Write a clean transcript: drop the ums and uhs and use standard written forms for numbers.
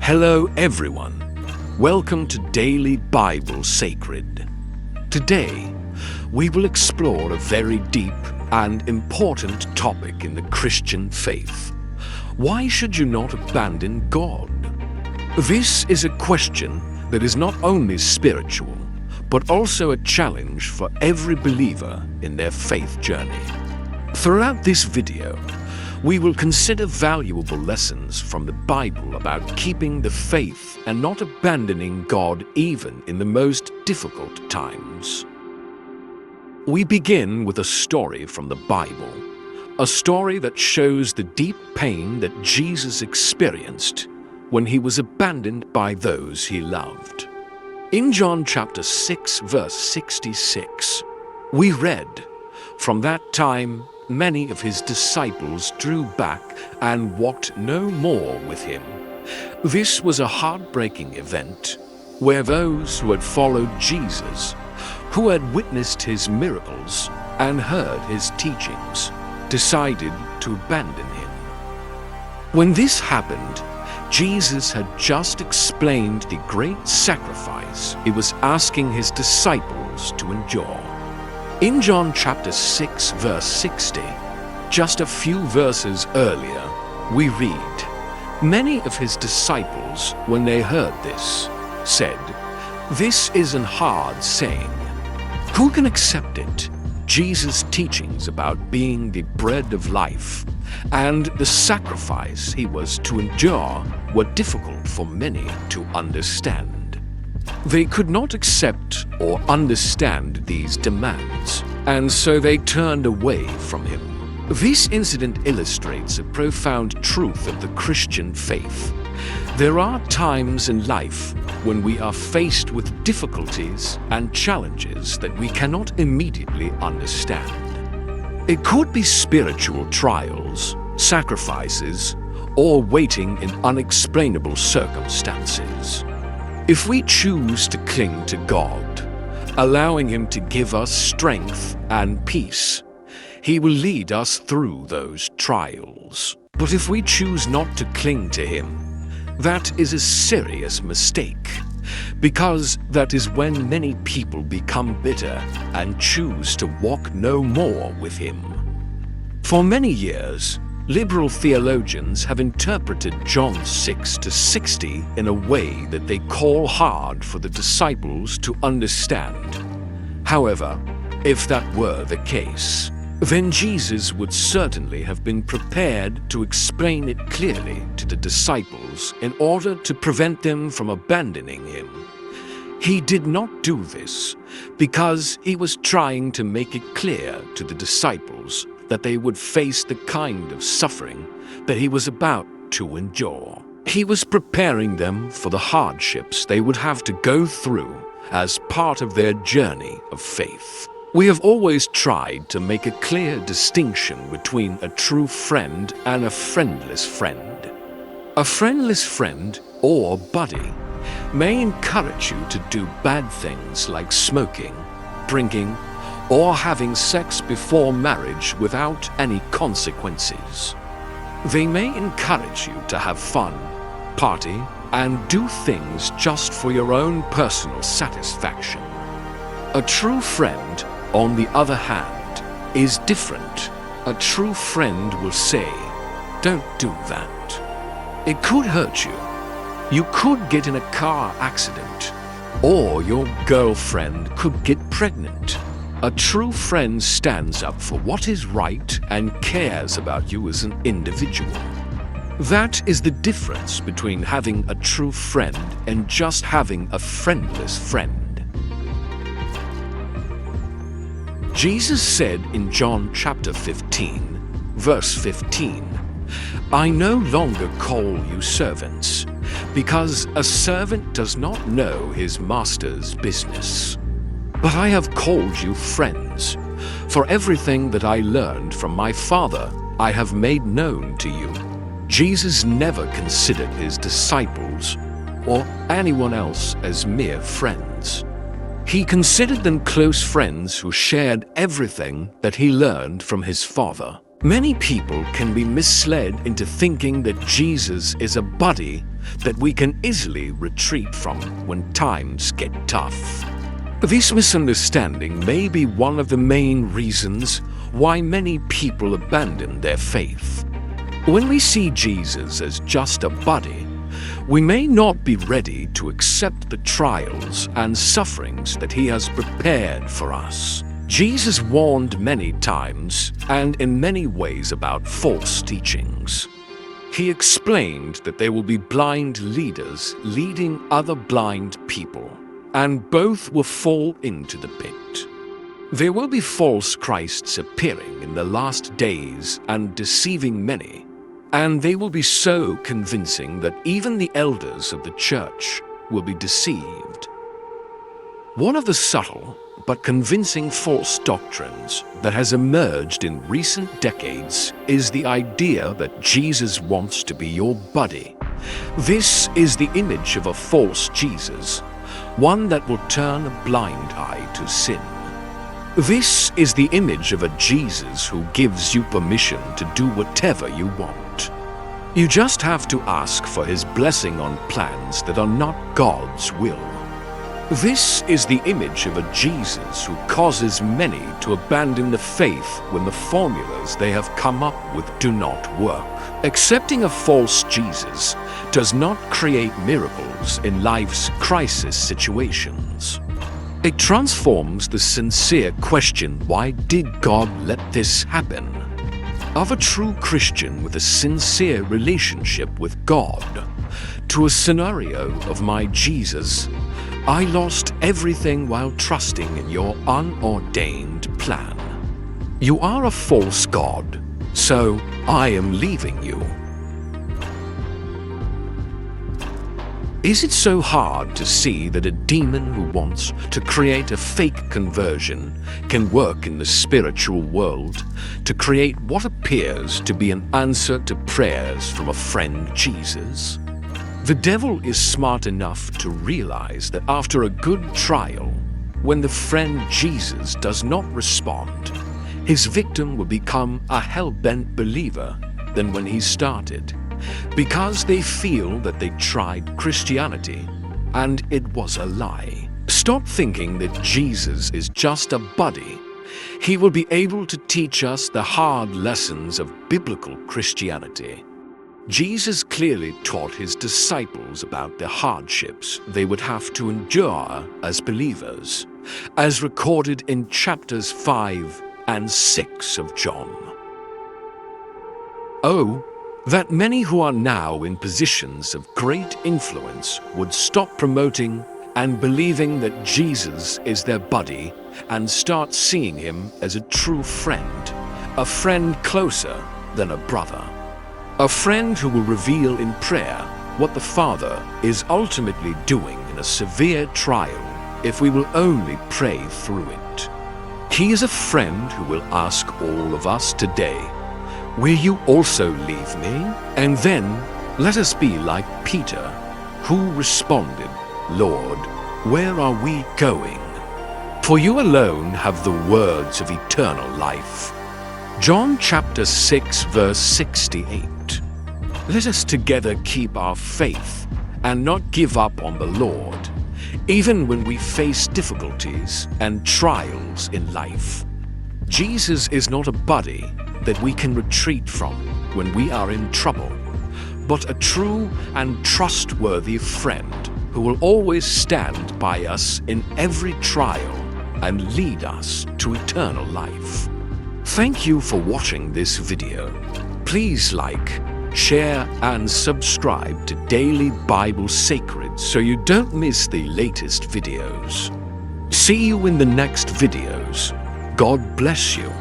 Hello everyone. Welcome to Daily Bible Sacred. Today, we will explore a very deep and important topic in the Christian faith. Why should you not abandon God? This is a question that is not only spiritual, but also a challenge for every believer in their faith journey. Throughout this video, we will consider valuable lessons from the Bible about keeping the faith and not abandoning God even in the most difficult times. We begin with a story from the Bible, a story that shows the deep pain that Jesus experienced when he was abandoned by those he loved. In John chapter 6, verse 66, we read, "From that time, many of his disciples drew back and walked no more with him." This was a heartbreaking event where those who had followed Jesus, who had witnessed his miracles and heard his teachings, decided to abandon him. When this happened, Jesus had just explained the great sacrifice he was asking his disciples to endure. In John chapter 6, verse 60, just a few verses earlier, we read, "Many of his disciples, when they heard this, said, 'This is an hard saying. Who can accept it?' Jesus' teachings about being the bread of life and the sacrifice he was to endure were difficult for many to understand. They could not accept or understand these demands, and so they turned away from him." This incident illustrates a profound truth of the Christian faith. There are times in life when we are faced with difficulties and challenges that we cannot immediately understand. It could be spiritual trials, sacrifices, or waiting in unexplainable circumstances. If we choose to cling to God, allowing him to give us strength and peace, he will lead us through those trials. But if we choose not to cling to him, that is a serious mistake, because that is when many people become bitter and choose to walk no more with him. For many years, liberal theologians have interpreted John 6 to 60 in a way that they call hard for the disciples to understand. However, if that were the case, then Jesus would certainly have been prepared to explain it clearly to the disciples in order to prevent them from abandoning him. He did not do this because he was trying to make it clear to the disciples that they would face the kind of suffering that he was about to endure. He was preparing them for the hardships they would have to go through as part of their journey of faith. We have always tried to make a clear distinction between a true friend and a friendless friend. A friendless friend or buddy may encourage you to do bad things like smoking, drinking, or having sex before marriage without any consequences. They may encourage you to have fun, party, and do things just for your own personal satisfaction. A true friend, on the other hand, is different. A true friend will say, "Don't do that. It could hurt you. You could get in a car accident, or your girlfriend could get pregnant." A true friend stands up for what is right and cares about you as an individual. That is the difference between having a true friend and just having a friendless friend. Jesus said in John chapter 15, verse 15, "I no longer call you servants, because a servant does not know his master's business. But I have called you friends, for everything that I learned from my Father I have made known to you." Jesus never considered his disciples or anyone else as mere friends. He considered them close friends who shared everything that he learned from his Father. Many people can be misled into thinking that Jesus is a buddy that we can easily retreat from when times get tough. This misunderstanding may be one of the main reasons why many people abandon their faith. When we see Jesus as just a buddy, we may not be ready to accept the trials and sufferings that he has prepared for us. Jesus warned many times and in many ways about false teachings. He explained that there will be blind leaders leading other blind people, and both will fall into the pit. There will be false Christs appearing in the last days and deceiving many, and they will be so convincing that even the elders of the church will be deceived. One of the subtle but convincing false doctrines that has emerged in recent decades is the idea that Jesus wants to be your buddy. This is the image of a false Jesus, one that will turn a blind eye to sin. This is the image of a Jesus who gives you permission to do whatever you want. You just have to ask for his blessing on plans that are not God's will. This is the image of a Jesus who causes many to abandon the faith when the formulas they have come up with do not work. Accepting a false Jesus does not create miracles in life's crisis situations. It transforms the sincere question, why did God let this happen? Of a true Christian with a sincere relationship with God, to a scenario of my Jesus, I lost everything while trusting in your unordained plan. You are a false God, so I am leaving you. Is it so hard to see that a demon who wants to create a fake conversion can work in the spiritual world to create what appears to be an answer to prayers from a friend Jesus? The devil is smart enough to realize that after a good trial, when the friend Jesus does not respond, his victim will become a hell-bent believer than when he started, because they feel that they tried Christianity and it was a lie. Stop thinking that Jesus is just a buddy. He will be able to teach us the hard lessons of biblical Christianity. Jesus clearly taught his disciples about the hardships they would have to endure as believers, as recorded in chapters 5 and 6 of John. Oh, that many who are now in positions of great influence would stop promoting and believing that Jesus is their buddy and start seeing him as a true friend, a friend closer than a brother. A friend who will reveal in prayer what the Father is ultimately doing in a severe trial if we will only pray through it. He is a friend who will ask all of us today, will you also leave me? And then let us be like Peter, who responded, Lord, where are we going? For you alone have the words of eternal life. John chapter 6 verse 68. Let us together keep our faith and not give up on the Lord, even when we face difficulties and trials in life. Jesus is not a buddy that we can retreat from when we are in trouble, but a true and trustworthy friend who will always stand by us in every trial and lead us to eternal life. Thank you for watching this video. Please like, share and subscribe to Daily Bible Sacred so you don't miss the latest videos. See you in the next videos. God bless you.